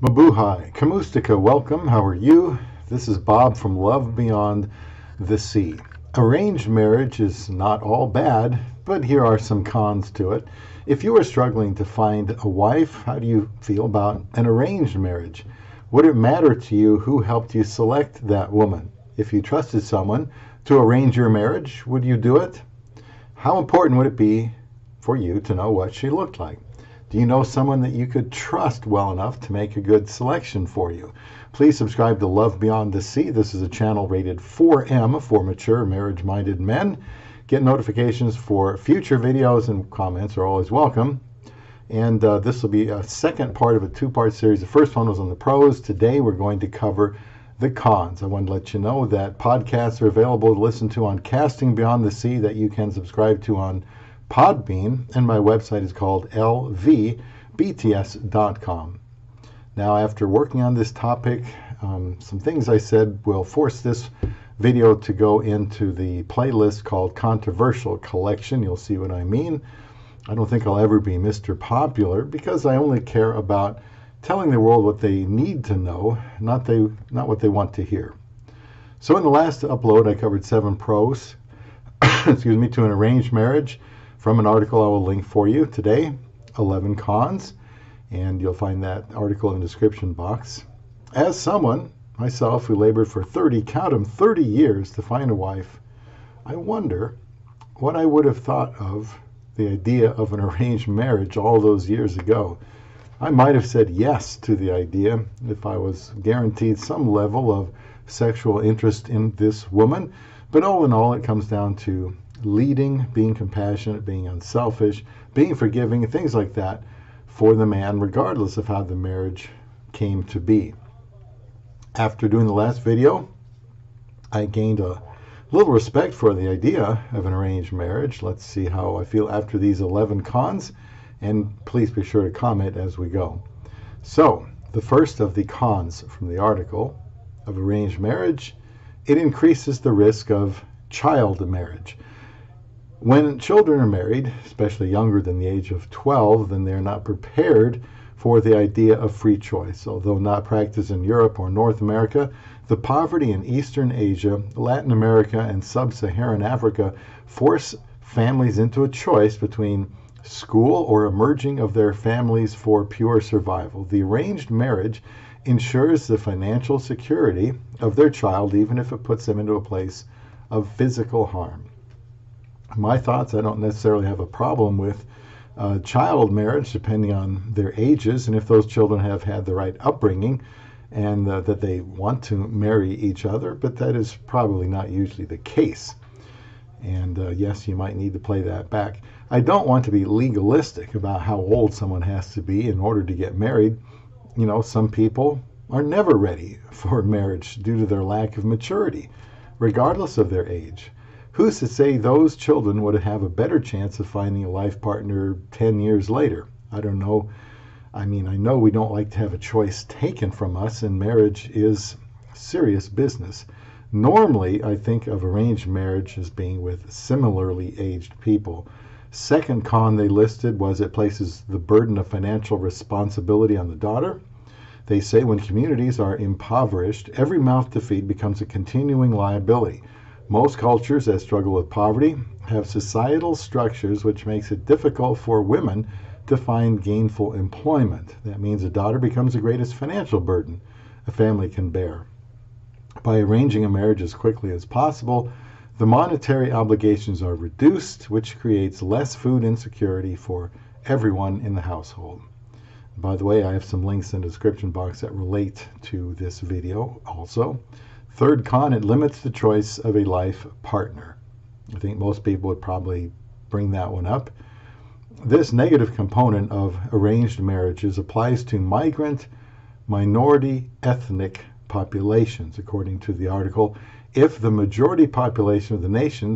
Mabuhay, Kamustika, welcome. How are you? This is Bob from Love Beyond the Sea. Arranged marriage is not all bad, but here are some cons to it. If you are struggling to find a wife, how do you feel about an arranged marriage? Would it matter to you who helped you select that woman? If you trusted someone to arrange your marriage, would you do it? How important would it be for you to know what she looked like? Do you know someone that you could trust well enough to make a good selection for you? Please subscribe to Love Beyond the Sea. This is a channel rated 4M for mature marriage-minded men. Get notifications for future videos, and comments are always welcome. And this will be a second part of a two-part series. The first one was on the pros. Today we're going to cover the cons. I want to let you know that podcasts are available to listen to on Casting Beyond the Sea that you can subscribe to on Podbean, and my website is called lvbts.com. Now, after working on this topic, some things I said will force this video to go into the playlist called Controversial Collection. You'll see what I mean. I don't think I'll ever be Mr. Popular because I only care about telling the world what they need to know, not what they want to hear. So in the last upload, I covered 7 pros excuse me, to an arranged marriage from an article I will link for you today. 11 cons, and you'll find that article in the description box. As someone myself who labored for 30 years to find a wife, I wonder what I would have thought of the idea of an arranged marriage all those years ago. I might have said yes to the idea if I was guaranteed some level of sexual interest in this woman, but all in all, it comes down to leading, being compassionate, being unselfish, being forgiving, things like that for the man, regardless of how the marriage came to be. After doing the last video, I gained a little respect for the idea of an arranged marriage. Let's see how I feel after these 11 cons, and please be sure to comment as we go. So, the first of the cons from the article of arranged marriage: it increases the risk of child marriage. When children are married, especially younger than the age of 12, then they're not prepared for the idea of free choice. Although not practiced in Europe or North America, the poverty in Eastern Asia, Latin America, and Sub-Saharan Africa force families into a choice between school or emerging of their families for pure survival. The arranged marriage ensures the financial security of their child, even if it puts them into a place of physical harm. My thoughts: I don't necessarily have a problem with child marriage, depending on their ages, and if those children have had the right upbringing and that they want to marry each other, but that is probably not usually the case. And yes, you might need to play that back. I don't want to be legalistic about how old someone has to be in order to get married. You know, some people are never ready for marriage due to their lack of maturity, regardless of their age. Who's to say those children would have a better chance of finding a life partner 10 years later? I don't know. I mean, I know we don't like to have a choice taken from us, and marriage is serious business. Normally, I think of arranged marriage as being with similarly aged people. Second con they listed was it places the burden of financial responsibility on the daughter. They say when communities are impoverished, every mouth to feed becomes a continuing liability. Most cultures that struggle with poverty have societal structures which makes it difficult for women to find gainful employment. That means a daughter becomes the greatest financial burden a family can bear. By arranging a marriage as quickly as possible, the monetary obligations are reduced, which creates less food insecurity for everyone in the household. By the way, I have some links in the description box that relate to this video also. Third con: it limits the choice of a life partner. I think most people would probably bring that one up. This negative component of arranged marriages applies to migrant, minority, ethnic populations. According to the article, if the majority population of the nation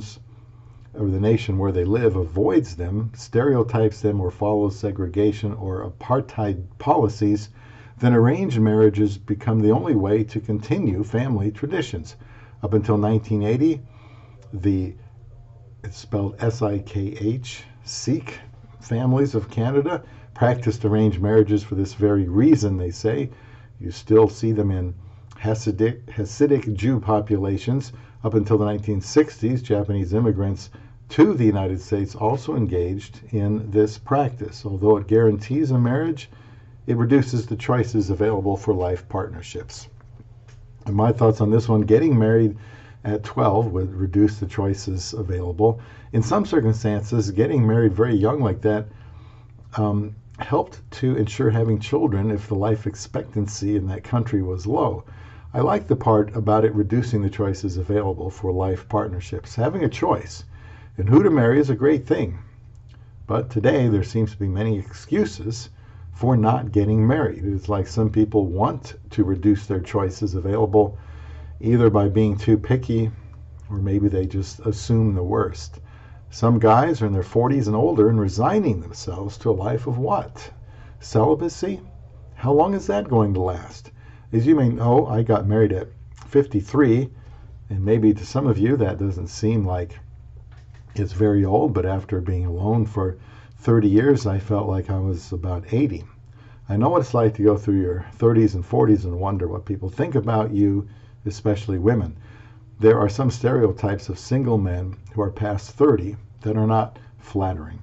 where they live avoids them, stereotypes them, or follows segregation or apartheid policies, then arranged marriages become the only way to continue family traditions. Up until 1980, it's spelled S-I-K-H, Sikh families of Canada practiced arranged marriages for this very reason, they say, You still see them in Hasidic Jew populations. Up until the 1960s, Japanese immigrants to the United States also engaged in this practice. Although it guarantees a marriage, it reduces the choices available for life partnerships. And my thoughts on this one, getting married at 12 would reduce the choices available. In some circumstances, getting married very young like that helped to ensure having children if the life expectancy in that country was low. I like the part about it reducing the choices available for life partnerships. Having a choice in who to marry is a great thing. But today there seems to be many excuses for not getting married. It's like some people want to reduce their choices available either by being too picky or maybe they just assume the worst. Some guys are in their 40s and older and resigning themselves to a life of what? Celibacy? How long is that going to last? As you may know, I got married at 53, and maybe to some of you that doesn't seem like it's very old, but after being alone for 30 years, I felt like I was about 80. I know what it's like to go through your 30s and 40s and wonder what people think about you, especially women. There are some stereotypes of single men who are past 30 that are not flattering.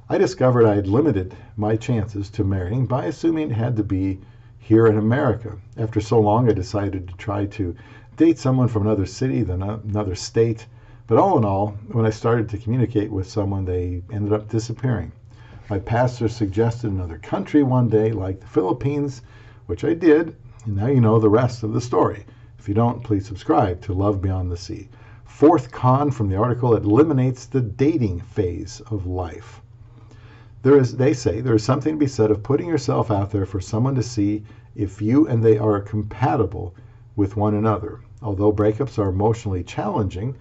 I discovered I had limited my chances to marrying by assuming it had to be here in America. After so long, I decided to try to date someone from another city, then another state. But all in all, when I started to communicate with someone, they ended up disappearing. My pastor suggested another country one day, like the Philippines, which I did, and now you know the rest of the story. If you don't, please subscribe to Love Beyond the Sea. Fourth con from the article, it eliminates the dating phase of life. They say there is something to be said of putting yourself out there for someone to see if you and they are compatible with one another. Although breakups are emotionally challenging,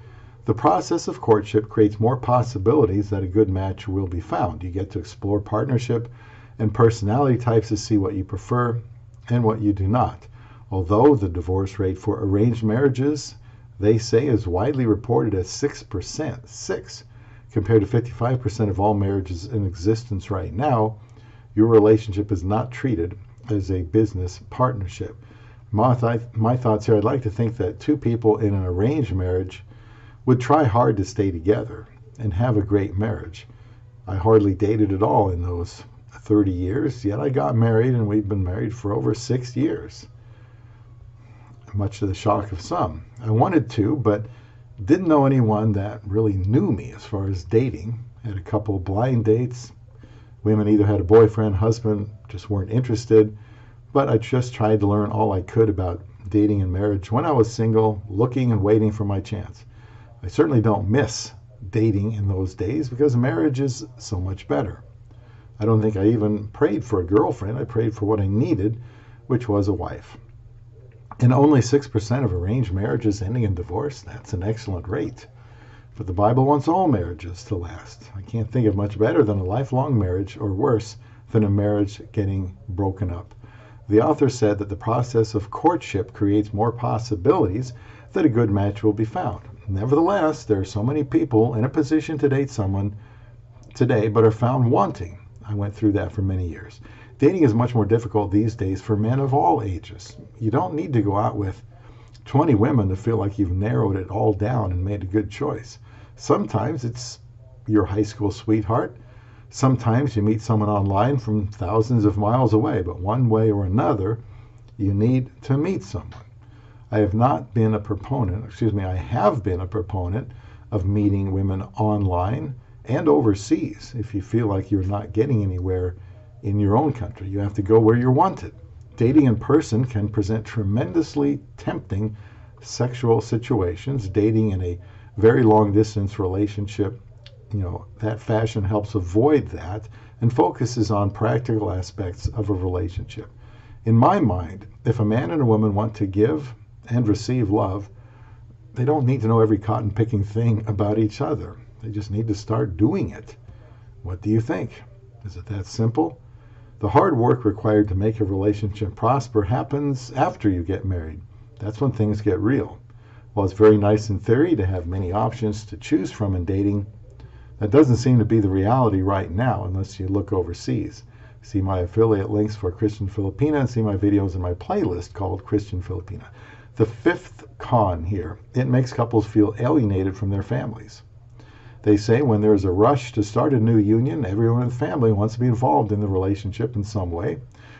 the process of courtship creates more possibilities that a good match will be found. You get to explore partnership and personality types to see what you prefer and what you do not. Although the divorce rate for arranged marriages, they say, is widely reported at 6%, compared to 55% of all marriages in existence right now, your relationship is not treated as a business partnership. My thoughts here, I'd like to think that two people in an arranged marriage would try hard to stay together and have a great marriage. I hardly dated at all in those 30 years, yet I got married and we've been married for over 6 years, much to the shock of some. I wanted to, but didn't know anyone that really knew me as far as dating. Had a couple of blind dates. Women either had a boyfriend, husband, just weren't interested. But I just tried to learn all I could about dating and marriage when I was single, looking and waiting for my chance. I certainly don't miss dating in those days because marriage is so much better. I don't think I even prayed for a girlfriend. I prayed for what I needed, which was a wife. And only 6% of arranged marriages ending in divorce. That's an excellent rate. But the Bible wants all marriages to last. I can't think of much better than a lifelong marriage, or worse than a marriage getting broken up. The author said that the process of courtship creates more possibilities that a good match will be found. Nevertheless, there are so many people in a position to date someone today but are found wanting. I went through that for many years. Dating is much more difficult these days for men of all ages. You don't need to go out with 20 women to feel like you've narrowed it all down and made a good choice. Sometimes it's your high school sweetheart. Sometimes you meet someone online from thousands of miles away, but one way or another, you need to meet someone. I have been a proponent of meeting women online and overseas. If you feel like you're not getting anywhere in your own country, you have to go where you're wanted. Dating in person can present tremendously tempting sexual situations. Dating in a very long distance relationship, that fashion helps avoid that and focuses on practical aspects of a relationship. In my mind, if a man and a woman want to give and receive love, they don't need to know every cotton-picking thing about each other. They just need to start doing it. What do you think? Is it that simple? The hard work required to make a relationship prosper happens after you get married. That's when things get real. While it's very nice in theory to have many options to choose from in dating, that doesn't seem to be the reality right now unless you look overseas. See my affiliate links for Christian Filipina and see my videos in my playlist called Christian Filipina. The fifth con here, it makes couples feel alienated from their families. They say when there's a rush to start a new union, everyone in the family wants to be involved in the relationship in some way.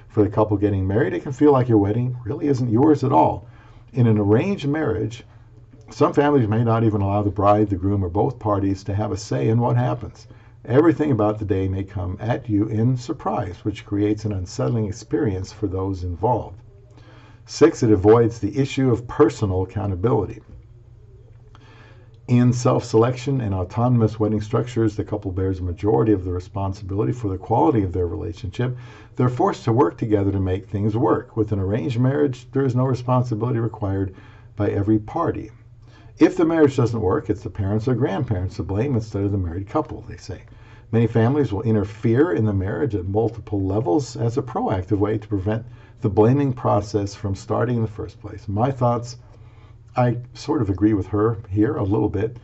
For the couple getting married, it can feel like your wedding really isn't yours at all. In an arranged marriage, some families may not even allow the bride, the groom, or both parties to have a say in what happens. Everything about the day may come at you in surprise, which creates an unsettling experience for those involved. 6, it avoids the issue of personal accountability. In self-selection and autonomous wedding structures, the couple bears a majority of the responsibility for the quality of their relationship. They're forced to work together to make things work. With an arranged marriage, there is no responsibility required by every party. If the marriage doesn't work, it's the parents or grandparents to blame instead of the married couple, they say. Many families will interfere in the marriage at multiple levels as a proactive way to prevent the blaming process from starting in the first place. My thoughts, I sort of agree with her here a little bit.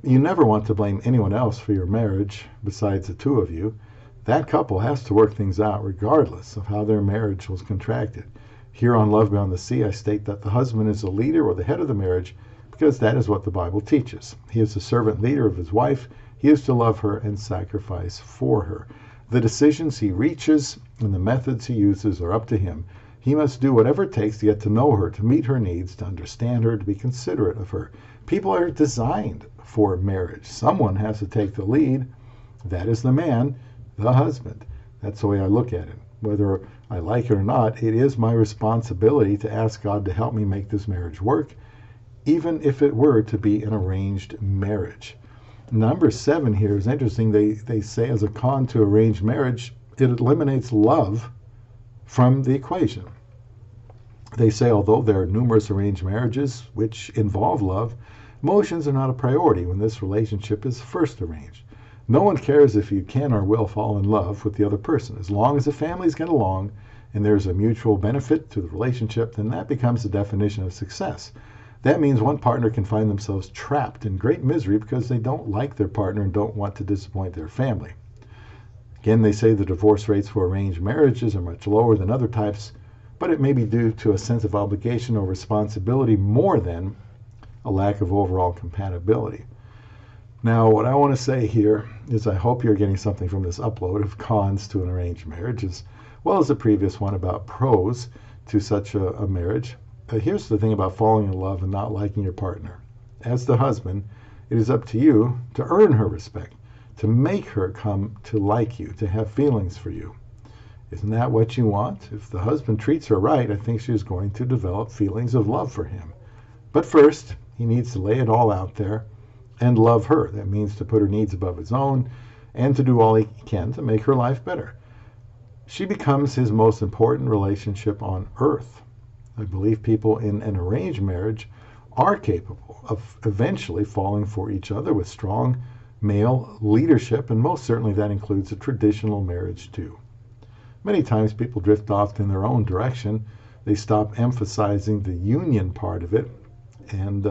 You never want to blame anyone else for your marriage besides the two of you. That couple has to work things out regardless of how their marriage was contracted. Here on Love Beyond the Sea, I state that the husband is the leader or the head of the marriage because that is what the Bible teaches. He is the servant leader of his wife. He is to love her and sacrifice for her. The decisions he reaches and the methods he uses are up to him. He must do whatever it takes to get to know her, to meet her needs, to understand her, to be considerate of her. People are designed for marriage. Someone has to take the lead. That is the man, the husband. That's the way I look at it. Whether I like it or not, it is my responsibility to ask God to help me make this marriage work, even if it were to be an arranged marriage. Number 7 here is interesting. They say as a con to arranged marriage, it eliminates love from the equation. They say although there are numerous arranged marriages which involve love, emotions are not a priority when this relationship is first arranged. No one cares if you can or will fall in love with the other person. As long as the families get along and there's a mutual benefit to the relationship, then that becomes the definition of success. That means one partner can find themselves trapped in great misery because they don't like their partner and don't want to disappoint their family. Again, they say the divorce rates for arranged marriages are much lower than other types, but it may be due to a sense of obligation or responsibility more than a lack of overall compatibility. Now, what I want to say here is I hope you're getting something from this upload of cons to an arranged marriage, as well as the previous one about pros to such a marriage. Here's the thing about falling in love and not liking your partner. As the husband, it is up to you to earn her respect, to make her come to like you, to have feelings for you. Isn't that what you want? If the husband treats her right, I think she's going to develop feelings of love for him. But first, he needs to lay it all out there and love her. That means to put her needs above his own and to do all he can to make her life better. She becomes his most important relationship on earth. I believe people in an arranged marriage are capable of eventually falling for each other with strong male leadership, and most certainly that includes a traditional marriage too. Many times people drift off in their own direction. They stop emphasizing the union part of it and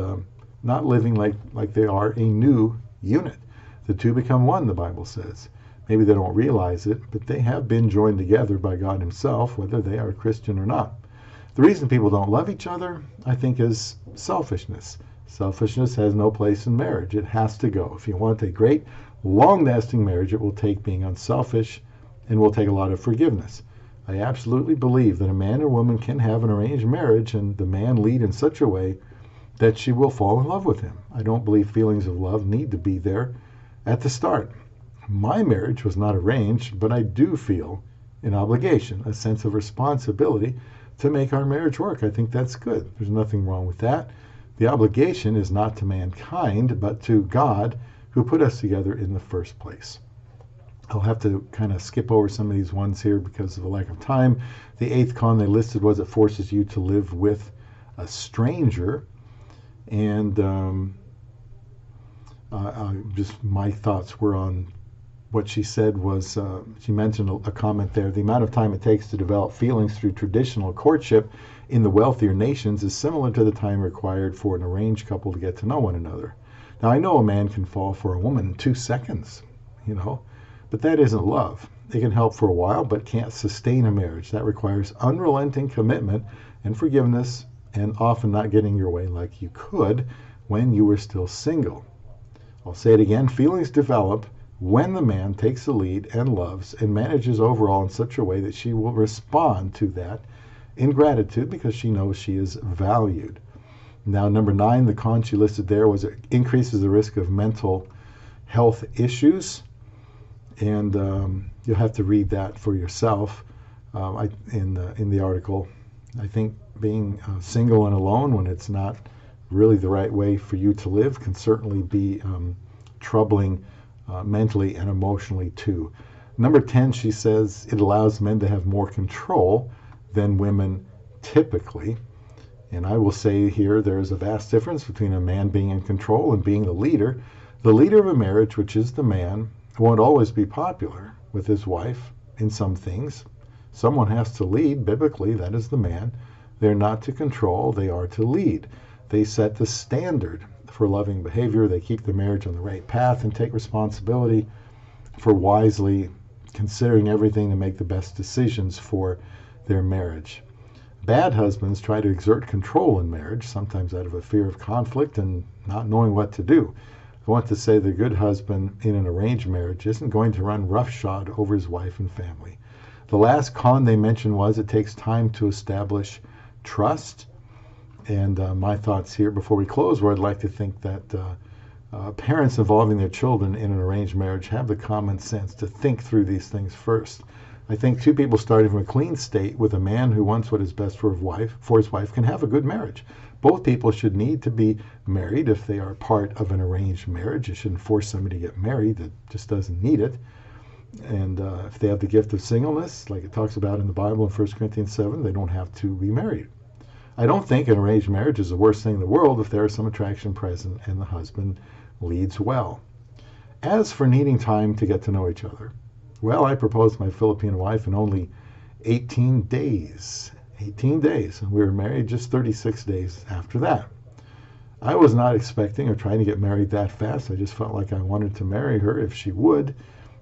not living like they are a new unit. The two become one, the Bible says. Maybe they don't realize it, but they have been joined together by God himself, whether they are Christian or not. The reason people don't love each other, I think, is selfishness. Selfishness has no place in marriage. It has to go. If you want a great, long-lasting marriage, it will take being unselfish and will take a lot of forgiveness. I absolutely believe that a man or woman can have an arranged marriage and the man lead in such a way that she will fall in love with him. I don't believe feelings of love need to be there at the start. My marriage was not arranged, but I do feel an obligation, a sense of responsibility to make our marriage work. I think that's good. There's nothing wrong with that. The obligation is not to mankind, but to God, who put us together in the first place. I'll have to kind of skip over some of these ones here because of the lack of time. The 8th con they listed was it forces you to live with a stranger. And just my thoughts were on what she said was, she mentioned a comment there, the amount of time it takes to develop feelings through traditional courtship in the wealthier nations is similar to the time required for an arranged couple to get to know one another. Now, I know a man can fall for a woman in 2 seconds, but that isn't love. It can help for a while, but can't sustain a marriage. That requires unrelenting commitment and forgiveness, and often not getting your way like you could when you were still single. I'll say it again, feelings develop when the man takes the lead and loves and manages overall in such a way that she will respond to that in gratitude because she knows she is valued. Now, number 9, the con she listed there was it increases the risk of mental health issues. And you'll have to read that for yourself in the article. I think being single and alone when it's not really the right way for you to live can certainly be troubling mentally and emotionally too. Number 10, she says it allows men to have more control than women typically. And I will say here there is a vast difference between a man being in control and being the leader. The leader of a marriage, which is the man, won't always be popular with his wife in some things. Someone has to lead. Biblically, that is the man. They're not to control, they are to lead. They set the standard for loving behavior. They keep the marriage on the right path and take responsibility for wisely considering everything to make the best decisions for their marriage. Bad husbands try to exert control in marriage, sometimes out of a fear of conflict and not knowing what to do. I want to say the good husband in an arranged marriage isn't going to run roughshod over his wife and family. The last con they mentioned was it takes time to establish trust. And my thoughts here before we close, where I'd like to think that parents involving their children in an arranged marriage have the common sense to think through these things first. I think two people starting from a clean state with a man who wants what is best for his wife can have a good marriage. Both people should need to be married if they are part of an arranged marriage. You shouldn't force somebody to get married that just doesn't need it. And if they have the gift of singleness, like it talks about in the Bible in 1 Corinthians 7, they don't have to be married. I don't think an arranged marriage is the worst thing in the world if there is some attraction present and the husband leads well. As for needing time to get to know each other, well, I proposed to my Filipina wife in only 18 days. 18 days. And we were married just 36 days after that. I was not expecting or trying to get married that fast. I just felt like I wanted to marry her if she would.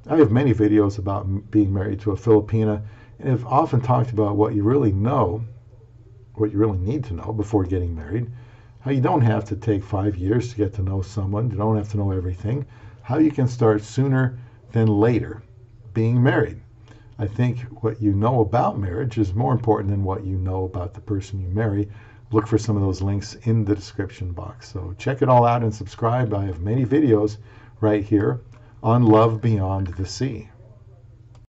I have many videos about being married to a Filipina, and have often talked about what you really know, what you really need to know before getting married, how you don't have to take 5 years to get to know someone, you don't have to know everything, how you can start sooner than later being married. I think what you know about marriage is more important than what you know about the person you marry. Look for some of those links in the description box. So check it all out and subscribe. I have many videos right here on Love Beyond the Sea.